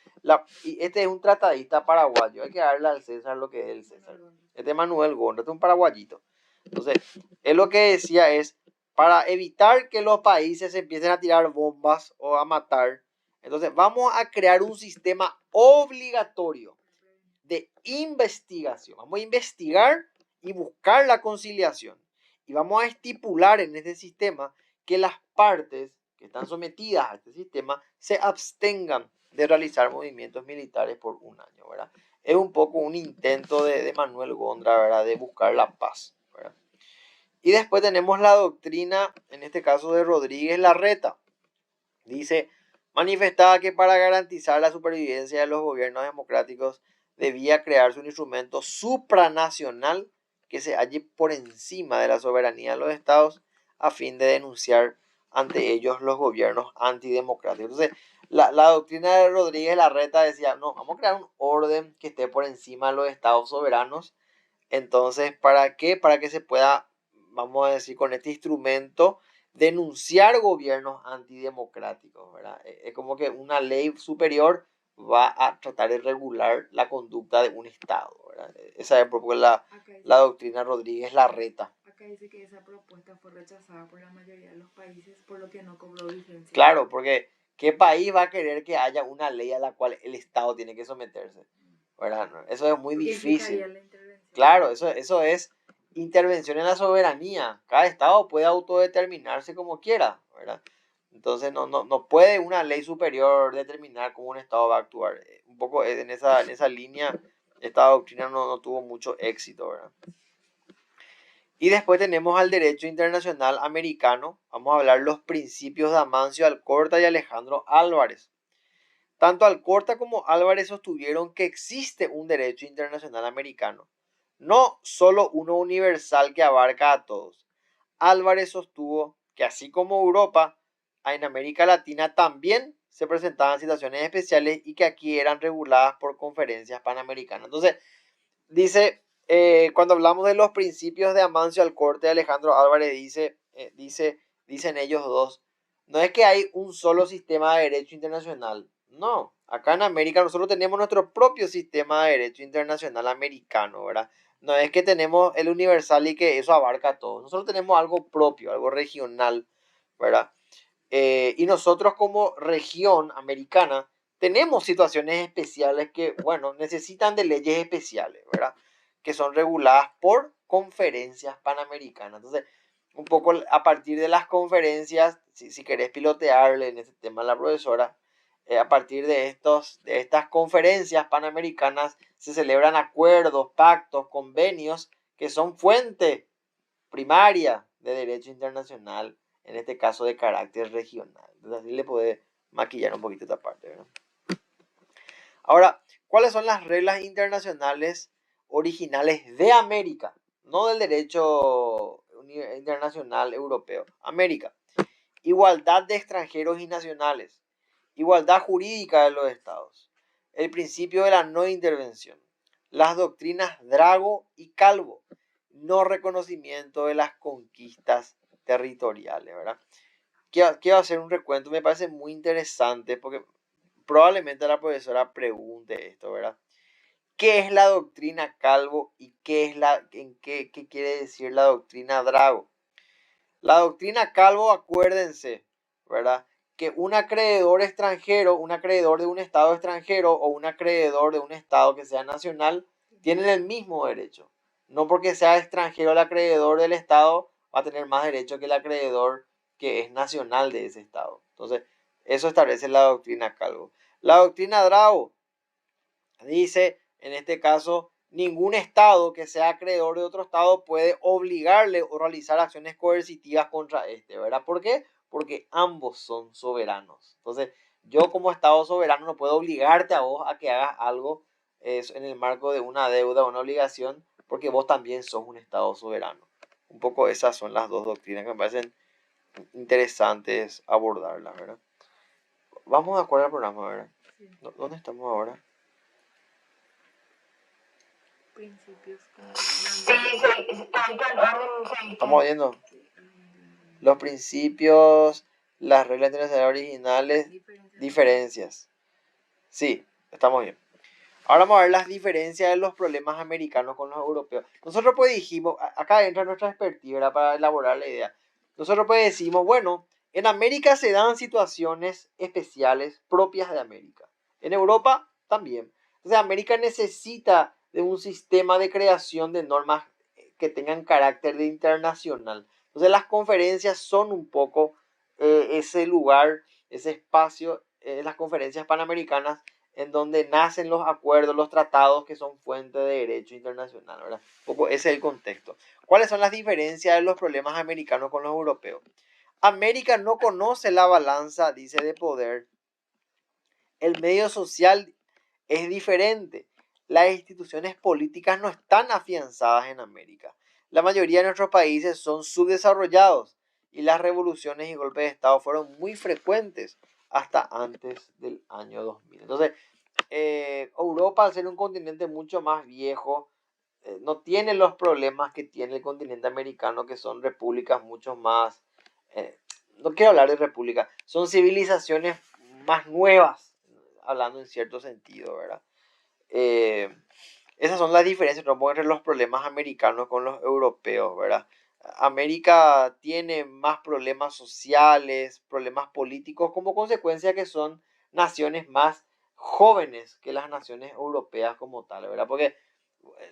Y este es un tratadista paraguayo. Hay que darle al César lo que es el César. Este es Manuel Gondra, este es un paraguayito. Entonces, él lo que decía es, para evitar que los países empiecen a tirar bombas o a matar, entonces vamos a crear un sistema obligatorio de investigación. Vamos a investigar y buscar la conciliación. Y vamos a estipular en este sistema que las partes que están sometidas a este sistema se abstengan de realizar movimientos militares por un año, ¿verdad? Es un poco un intento de Manuel Gondra, ¿verdad? De buscar la paz, ¿verdad? Y después tenemos la doctrina, en este caso de Rodríguez Larreta. Dice, manifestaba que para garantizar la supervivencia de los gobiernos democráticos debía crearse un instrumento supranacional que se halle por encima de la soberanía de los estados a fin de denunciar ante ellos los gobiernos antidemocráticos. Entonces, la doctrina de Rodríguez Larreta decía, no, vamos a crear un orden que esté por encima de los estados soberanos. Entonces, ¿para qué? Para que se pueda, vamos a decir, con este instrumento, denunciar gobiernos antidemocráticos, ¿verdad? Es como que una ley superior va a tratar de regular la conducta de un Estado, ¿verdad? Esa es la doctrina Rodríguez Larreta. Acá dice que esa propuesta fue rechazada por la mayoría de los países, por lo que no cobró vigencia. Claro, porque ¿qué país va a querer que haya una ley a la cual el Estado tiene que someterse? ¿Verdad? Eso es muy Porque difícil. implicaría la intervención. Claro, eso es intervención en la soberanía. Cada estado puede autodeterminarse como quiera, ¿verdad? Entonces no puede una ley superior determinar cómo un estado va a actuar. Un poco en esa línea, esta doctrina no tuvo mucho éxito, ¿verdad? Y después tenemos al derecho internacional americano. Vamos a hablar los principios de Amancio Alcorta y Alejandro Álvarez. Tanto Alcorta como Álvarez sostuvieron que existe un derecho internacional americano, no solo uno universal que abarca a todos. Álvarez sostuvo que así como Europa, en América Latina también se presentaban situaciones especiales y que aquí eran reguladas por conferencias panamericanas. Entonces, dice, cuando hablamos de los principios de Amancio Alcorta y Alejandro Álvarez, dicen ellos dos, no es que hay un solo sistema de derecho internacional. No, acá en América nosotros tenemos nuestro propio sistema de derecho internacional americano, ¿verdad? No es que tenemos el universal y que eso abarca a todos. Nosotros tenemos algo propio, algo regional, ¿verdad? Y nosotros como región americana tenemos situaciones especiales que, bueno, necesitan de leyes especiales, ¿verdad? Que son reguladas por conferencias panamericanas. Entonces, un poco a partir de las conferencias, si querés pilotearle en este tema a la profesora, a partir de estas conferencias panamericanas se celebran acuerdos, pactos, convenios que son fuente primaria de derecho internacional, en este caso de carácter regional. Entonces así le puede maquillar un poquito esta parte, ¿verdad? Ahora, ¿cuáles son las reglas internacionales originales de América? No del derecho internacional europeo. América. Igualdad de extranjeros y nacionales. Igualdad jurídica de los estados. El principio de la no intervención. Las doctrinas Drago y Calvo. No reconocimiento de las conquistas territoriales, ¿verdad? Quiero hacer un recuento, me parece muy interesante porque probablemente la profesora pregunte esto, ¿verdad? ¿Qué es la doctrina Calvo y qué quiere decir la doctrina Drago? La doctrina Calvo, acuérdense, ¿verdad? Que un acreedor extranjero, un acreedor de un estado extranjero o un acreedor de un estado que sea nacional, tienen el mismo derecho. No porque sea extranjero el acreedor del estado va a tener más derecho que el acreedor que es nacional de ese estado. Entonces, eso establece la doctrina Calvo. La doctrina Drago dice, En este caso, ningún Estado que sea acreedor de otro Estado puede obligarle o realizar acciones coercitivas contra este, ¿verdad? ¿Por qué? Porque ambos son soberanos. Entonces, yo como Estado soberano no puedo obligarte a vos a que hagas algo en el marco de una deuda o una obligación, porque vos también sos un Estado soberano. Un poco esas son las dos doctrinas que me parecen interesantes abordarlas, ¿verdad? Vamos a acuerdo al programa, ¿verdad? Sí. ¿Dónde estamos ahora? Principios como Sí, está en orden, sí. Estamos viendo los principios, las reglas internacionales originales, diferencias. Sí, estamos bien. Ahora vamos a ver las diferencias de los problemas americanos con los europeos. Nosotros pues dijimos, acá entra nuestra expertise, ¿verdad? Para elaborar la idea. Nosotros pues decimos, bueno, en América se dan situaciones especiales propias de América. En Europa también. Entonces América necesita de un sistema de creación de normas que tengan carácter de internacional. Entonces las conferencias son un poco ese lugar, ese espacio, las conferencias panamericanas en donde nacen los acuerdos, los tratados que son fuente de derecho internacional, ¿verdad? Un poco ese es el contexto. ¿Cuáles son las diferencias de los problemas americanos con los europeos? América no conoce la balanza, dice, de poder. El medio social es diferente. Las instituciones políticas no están afianzadas en América. La mayoría de nuestros países son subdesarrollados y las revoluciones y golpes de Estado fueron muy frecuentes hasta antes del año 2000. Entonces, Europa, al ser un continente mucho más viejo, no tiene los problemas que tiene el continente americano, que son repúblicas mucho más, eh, no quiero hablar de repúblicas, son civilizaciones más nuevas, hablando en cierto sentido, ¿verdad? Esas son las diferencias entre los problemas americanos con los europeos, ¿verdad? América tiene más problemas sociales, problemas políticos, como consecuencia que son naciones más jóvenes que las naciones europeas como tal, ¿verdad? Porque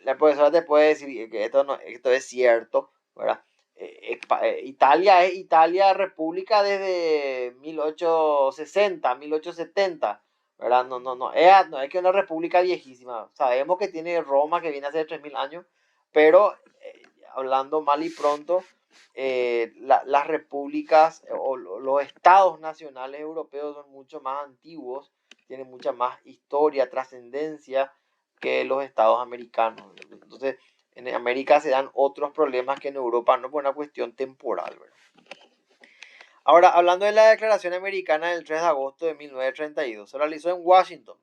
la profesora te puede decir que esto es cierto, ¿verdad? Italia es Italia república desde 1860, 1870, ¿verdad? No es que es una república viejísima. Sabemos que tiene Roma que viene hace 3000 años, pero hablando mal y pronto, las repúblicas o los estados nacionales europeos son mucho más antiguos, tienen mucha más historia, trascendencia que los estados americanos. Entonces, en América se dan otros problemas que en Europa no por una cuestión temporal, ¿verdad? Ahora, hablando de la Declaración Americana del 3 de agosto de 1932, se realizó en Washington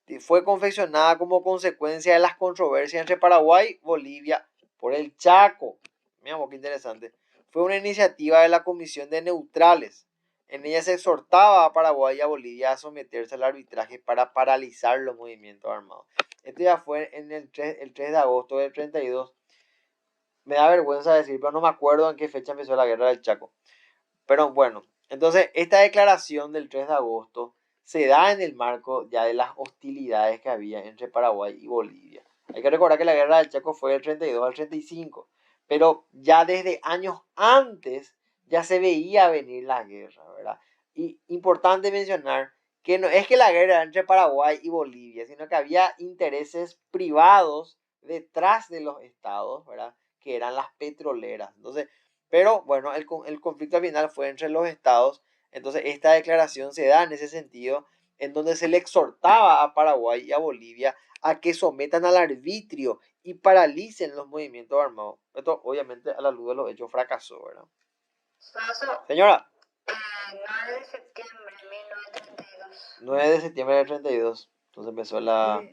y fue confeccionada como consecuencia de las controversias entre Paraguay y Bolivia por el Chaco. Mira, qué interesante. Fue una iniciativa de la Comisión de Neutrales. En ella se exhortaba a Paraguay y a Bolivia a someterse al arbitraje para paralizar los movimientos armados. Esto ya fue en el 3 de agosto del 32. Me da vergüenza decir, pero no me acuerdo en qué fecha empezó la guerra del Chaco. Pero bueno, entonces esta declaración del 3 de agosto se da en el marco ya de las hostilidades que había entre Paraguay y Bolivia. Hay que recordar que la guerra del Chaco fue del 32 al 35, pero ya desde años antes ya se veía venir la guerra, ¿verdad? Y importante mencionar que no es que la guerra era entre Paraguay y Bolivia, sino que había intereses privados detrás de los estados, ¿verdad? Que eran las petroleras. Entonces, pero bueno, el conflicto al final fue entre los estados. Entonces esta declaración se da en ese sentido, en donde se le exhortaba a Paraguay y a Bolivia a que sometan al arbitrio y paralicen los movimientos armados. Esto obviamente a la luz de los hechos fracasó, ¿verdad? Señora. 9 de septiembre de 1932. 9 de septiembre del 32. Entonces empezó la...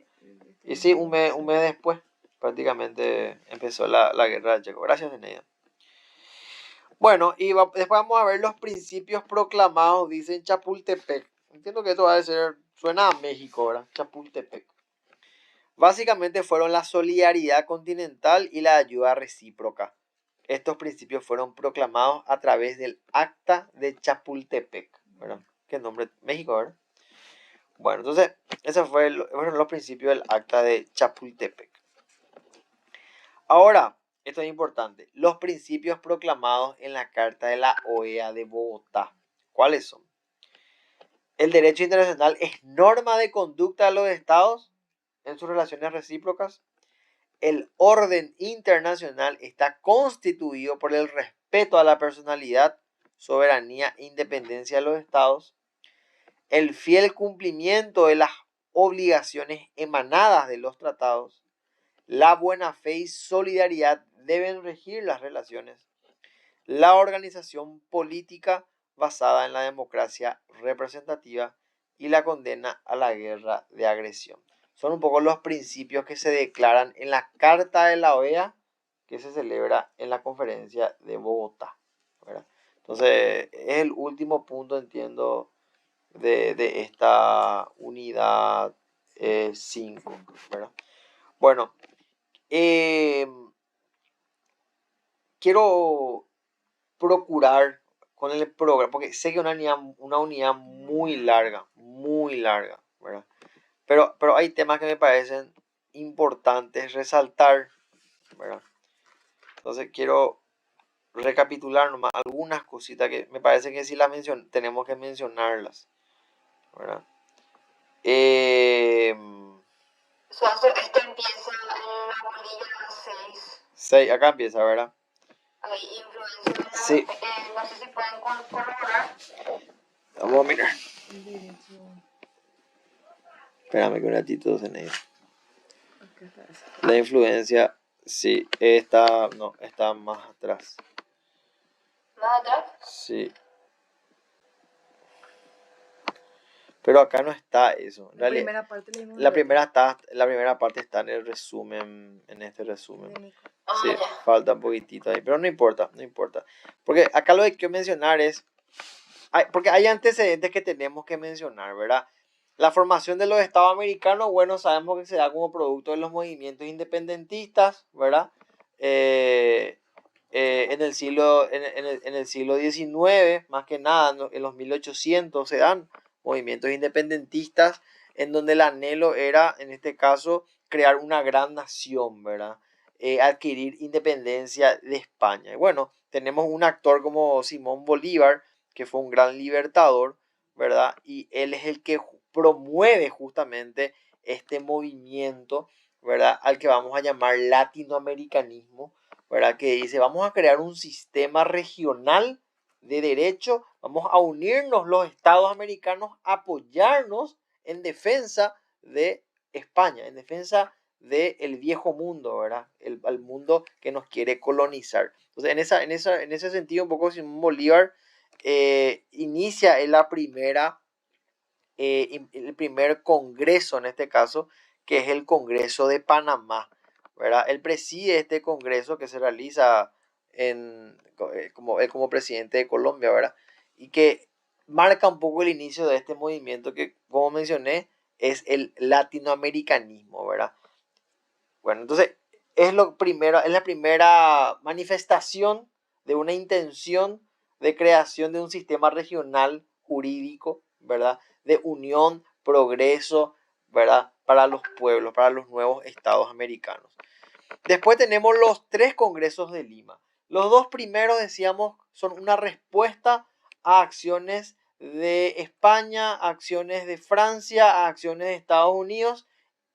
Y sí, un mes después prácticamente empezó la guerra del Chaco. Gracias, Neneida. Bueno, y después vamos a ver los principios proclamados, dice en Chapultepec. Entiendo que esto va a ser, suena a México, ¿verdad? Chapultepec. Básicamente fueron la solidaridad continental y la ayuda recíproca. Estos principios fueron proclamados a través del Acta de Chapultepec, ¿verdad? ¿Qué nombre? México, ¿verdad? Bueno, entonces, esos fueron los principios del Acta de Chapultepec. Ahora, esto es importante. Los principios proclamados en la Carta de la OEA de Bogotá. ¿Cuáles son? El derecho internacional es norma de conducta de los estados. en sus relaciones recíprocas. El orden internacional está constituido por el respeto a la personalidad, soberanía e independencia de los estados, el fiel cumplimiento de las obligaciones emanadas de los tratados, la buena fe y solidaridad deben regir las relaciones, la organización política basada en la democracia representativa y la condena a la guerra de agresión. Son un poco los principios que se declaran en la Carta de la OEA que se celebra en la conferencia de Bogotá, ¿verdad? Entonces, es el último punto, entiendo, de esta unidad 5, ¿verdad? Bueno, quiero procurar con el programa, porque sé que es una unidad muy larga, ¿verdad? Pero hay temas que me parecen importantes resaltar, ¿verdad? Entonces quiero recapitular nomás algunas cositas que me parece que sí las tenemos que mencionarlas, ¿verdad? Este empieza en la bolilla 6. Acá empieza, ¿verdad? Hay influencia. Sí. No sé si pueden corroborar. Vamos a mirar. El derecho. Espérame que un ratito se me... Acá está eso. La influencia, sí, está más atrás. ¿Más atrás? Sí. Pero acá no está eso. La primera parte leímos la de primera parte está en el resumen, en este resumen. Nico. Sí, ya. falta un poquitito ahí, pero no importa. Porque acá lo que quiero mencionar es, porque hay antecedentes que tenemos que mencionar, ¿verdad? La formación de los estados americanos, bueno, sabemos que se da como producto de los movimientos independentistas, ¿verdad? En el siglo XIX, más que nada, en los 1800 se dan movimientos independentistas en donde el anhelo era, en este caso, crear una gran nación, ¿verdad? Adquirir independencia de España. Y bueno, tenemos un actor como Simón Bolívar, que fue un gran libertador, ¿verdad? Y él es el que promueve justamente este movimiento, ¿verdad? Al que vamos a llamar latinoamericanismo, ¿verdad? Que dice, vamos a crear un sistema regional de derecho, vamos a unirnos los estados americanos, apoyarnos en defensa de España, en defensa del viejo mundo, ¿verdad? El mundo que nos quiere colonizar. Entonces, en ese sentido, un poco Simón Bolívar inicia en el primer congreso, en este caso, que es el Congreso de Panamá, ¿verdad? Él preside este congreso que se realiza como presidente de Colombia, ¿verdad? Y que marca un poco el inicio de este movimiento que, como mencioné, es el latinoamericanismo, ¿verdad? Bueno, entonces es la primera manifestación de una intención de creación de un sistema regional jurídico, ¿verdad? De unión, progreso, ¿verdad? Para los pueblos, para los nuevos estados americanos. Después tenemos los 3 congresos de Lima. Los 2 primeros, decíamos, son una respuesta a acciones de España, a acciones de Francia, a acciones de Estados Unidos,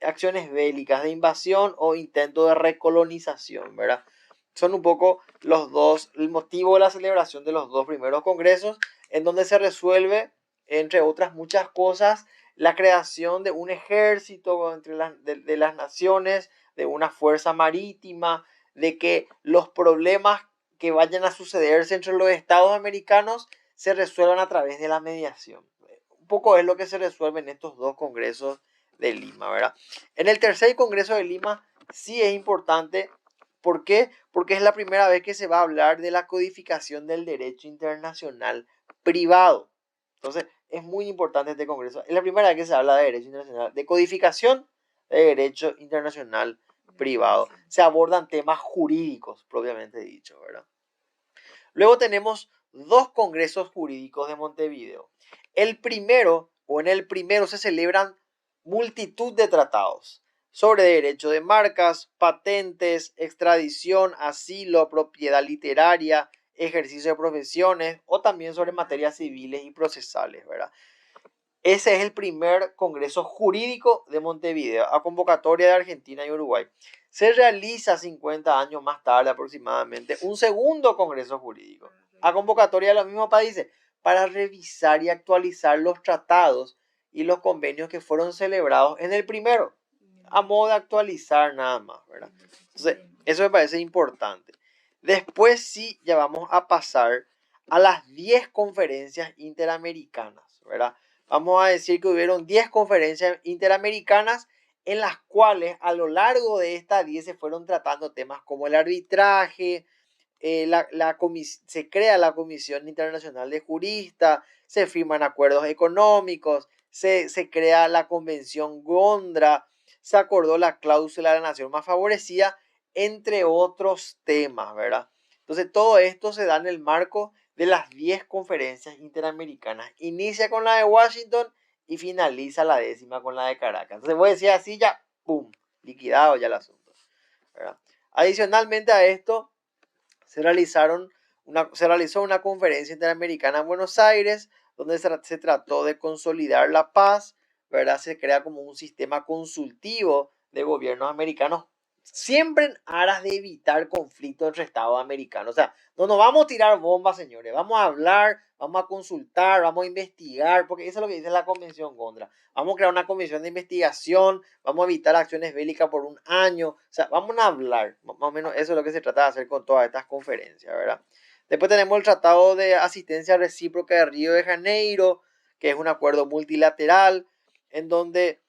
acciones bélicas de invasión o intento de recolonización, ¿verdad? Son un poco el motivo de la celebración de los 2 primeros congresos, en donde se resuelve, entre otras muchas cosas, la creación de un ejército entre de las naciones, de una fuerza marítima, de que los problemas que vayan a sucederse entre los estados americanos se resuelvan a través de la mediación. Un poco es lo que se resuelve en estos 2 congresos de Lima, ¿verdad? En el tercer congreso de Lima sí es importante. ¿Por qué? Porque es la primera vez que se va a hablar de la codificación del derecho internacional privado. Entonces, es muy importante este congreso. Es la primera vez que se habla de derecho internacional, de codificación de derecho internacional privado. Se abordan temas jurídicos, propiamente dicho, ¿verdad? Luego tenemos 2 congresos jurídicos de Montevideo. En el primero se celebran multitud de tratados sobre derecho de marcas, patentes, extradición, asilo, propiedad literaria, ejercicio de profesiones o también sobre materias civiles y procesales, ¿verdad? Ese es el primer Congreso Jurídico de Montevideo, a convocatoria de Argentina y Uruguay. Se realiza 50 años más tarde aproximadamente un segundo Congreso Jurídico, a convocatoria de los mismos países, para revisar y actualizar los tratados y los convenios que fueron celebrados en el primero, a modo de actualizar nada más, ¿verdad? Entonces, eso me parece importante. Después sí, ya vamos a pasar a las 10 conferencias interamericanas, ¿verdad? Vamos a decir que hubieron 10 conferencias interamericanas en las cuales a lo largo de estas 10 se fueron tratando temas como el arbitraje, se crea la Comisión Internacional de Juristas, se firman acuerdos económicos, se crea la Convención Gondra, se acordó la cláusula de la nación más favorecida, entre otros temas, ¿verdad? Entonces todo esto se da en el marco de las 10 conferencias interamericanas. Inicia con la de Washington y finaliza la 10ª con la de Caracas. Entonces voy a decir así ya, ¡pum!, liquidado ya el asunto, ¿verdad? Adicionalmente a esto, se realizó una conferencia interamericana en Buenos Aires, donde se trató de consolidar la paz, ¿verdad? Se crea como un sistema consultivo de gobiernos americanos, siempre en aras de evitar conflictos entre estados americanos. O sea, no nos vamos a tirar bombas, señores, vamos a hablar, vamos a consultar, vamos a investigar, porque eso es lo que dice la Convención Gondra. Vamos a crear una comisión de investigación, vamos a evitar acciones bélicas por un año, o sea, vamos a hablar, más o menos eso es lo que se trata de hacer con todas estas conferencias, ¿verdad? Después tenemos el Tratado de Asistencia Recíproca de Río de Janeiro, que es un acuerdo multilateral, en donde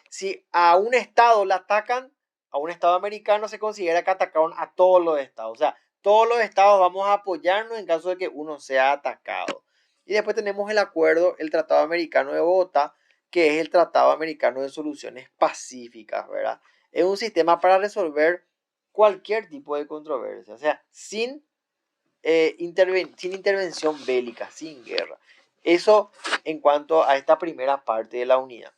si a un estado le atacan, a un estado americano, se considera que atacaron a todos los estados. O sea, todos los estados vamos a apoyarnos en caso de que uno sea atacado. Y después tenemos el acuerdo, el Tratado Americano de Bogotá, que es el Tratado Americano de Soluciones Pacíficas, ¿verdad? Es un sistema para resolver cualquier tipo de controversia, o sea, sin intervención bélica, sin guerra. Eso en cuanto a esta primera parte de la unidad.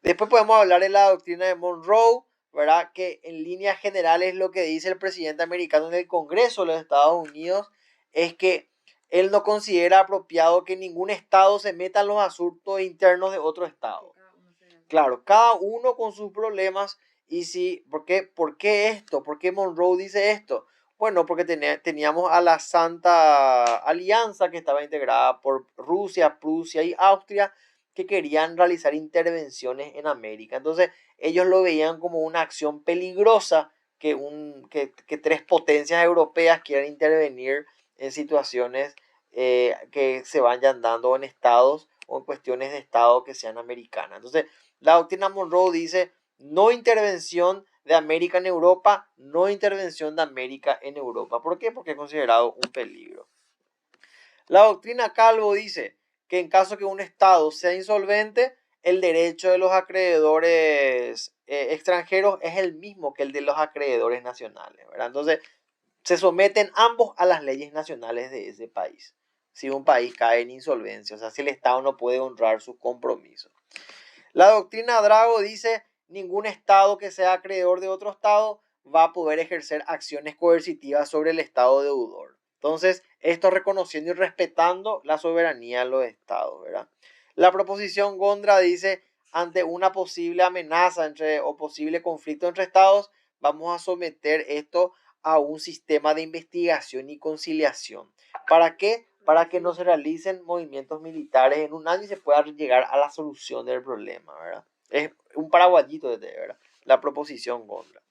Después podemos hablar de la doctrina de Monroe, ¿verdad? Que en líneas generales lo que dice el presidente americano en el Congreso de los Estados Unidos es que él no considera apropiado que ningún estado se meta en los asuntos internos de otro estado. Claro, cada uno con sus problemas. Y si, ¿por qué esto? ¿Por qué Monroe dice esto? Bueno, porque teníamos a la Santa Alianza, que estaba integrada por Rusia, Prusia y Austria, que querían realizar intervenciones en América. Entonces ellos lo veían como una acción peligrosa que 3 potencias europeas quieran intervenir en situaciones que se vayan dando en estados o en cuestiones de estado que sean americanas. Entonces la doctrina Monroe dice: no intervención de América en Europa, no intervención de América en Europa. ¿Por qué? Porque es considerado un peligro. La doctrina Calvo dice que en caso que un Estado sea insolvente, el derecho de los acreedores extranjeros es el mismo que el de los acreedores nacionales, ¿verdad? Entonces, se someten ambos a las leyes nacionales de ese país. Si un país cae en insolvencia, o sea, si el Estado no puede honrar sus compromisos. La doctrina Drago dice: ningún Estado que sea acreedor de otro Estado va a poder ejercer acciones coercitivas sobre el Estado deudor. Entonces, esto reconociendo y respetando la soberanía de los Estados, ¿verdad? La proposición Gondra dice: ante una posible amenaza o posible conflicto entre Estados, vamos a someter esto a un sistema de investigación y conciliación. ¿Para qué? Para que no se realicen movimientos militares en un año y se pueda llegar a la solución del problema, ¿verdad? Es un paraguayito de ¿verdad? La proposición Gondra.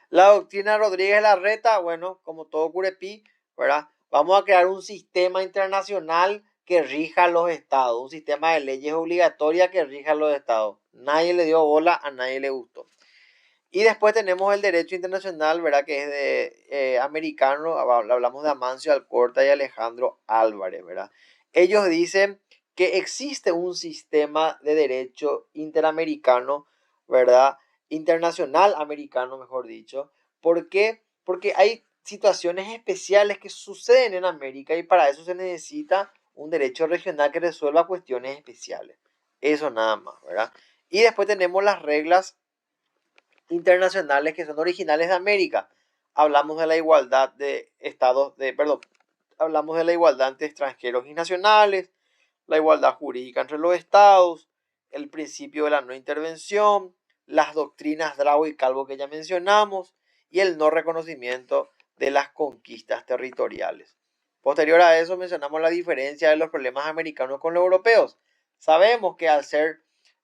La doctrina Rodríguez Larreta, bueno, como todo curepí, ¿verdad? Vamos a crear un sistema internacional que rija a los estados, un sistema de leyes obligatorias que rija a los estados. Nadie le dio bola, a nadie le gustó. Y después tenemos el derecho internacional, ¿verdad? Que es de americano. Hablamos de Amancio Alcorta y Alejandro Álvarez, ¿verdad? Ellos dicen que existe un sistema de derecho interamericano, ¿verdad? Internacional americano, mejor dicho. ¿Por qué? Porque hay situaciones especiales que suceden en América y para eso se necesita un derecho regional que resuelva cuestiones especiales. Eso nada más, ¿verdad? Y después tenemos las reglas internacionales que son originales de América. Hablamos de la igualdad de estados, hablamos de la igualdad entre extranjeros y nacionales, la igualdad jurídica entre los estados, el principio de la no intervención, las doctrinas Drago y Calvo que ya mencionamos y el no reconocimiento de las conquistas territoriales. Posterior a eso mencionamos la diferencia de los problemas americanos con los europeos. Sabemos que al ser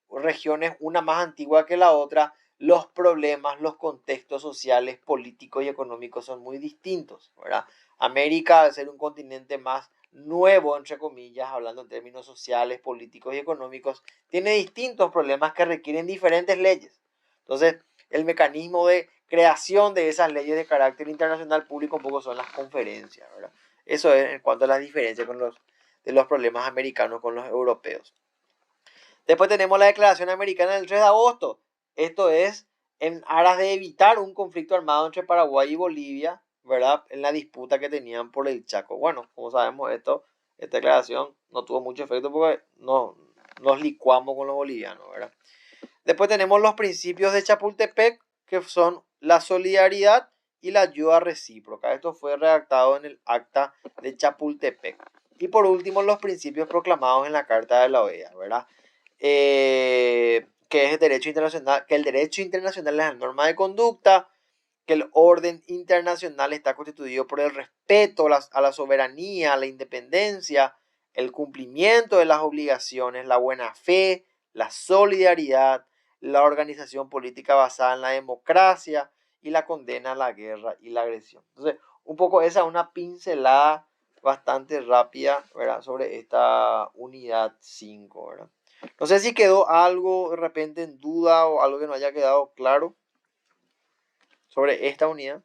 regiones una más antigua que la otra, los problemas, los contextos sociales, políticos y económicos son muy distintos, ¿verdad? América, al ser un continente más nuevo, entre comillas, hablando en términos sociales, políticos y económicos, tiene distintos problemas que requieren diferentes leyes. Entonces, el mecanismo de creación de esas leyes de carácter internacional público un poco son las conferencias, ¿verdad? Eso es en cuanto a las diferencias de los problemas americanos con los europeos. Después tenemos la Declaración Americana del 3 de agosto. Esto es en aras de evitar un conflicto armado entre Paraguay y Bolivia, ¿verdad? En la disputa que tenían por el Chaco. Bueno, como sabemos esta declaración no tuvo mucho efecto porque no nos licuamos con los bolivianos, ¿verdad? Después tenemos los principios de Chapultepec, que son la solidaridad y la ayuda recíproca. Esto fue redactado en el acta de Chapultepec. Y por último, los principios proclamados en la Carta de la OEA, ¿verdad? Que es el derecho internacional, que el derecho internacional es la norma de conducta, que el orden internacional está constituido por el respeto a la soberanía, a la independencia, el cumplimiento de las obligaciones, la buena fe, la solidaridad, la organización política basada en la democracia y la condena a la guerra y la agresión. Entonces, un poco esa es una pincelada bastante rápida, ¿verdad?, sobre esta unidad 5, ¿verdad? No sé si quedó algo de repente en duda o algo que no haya quedado claro sobre esta unidad.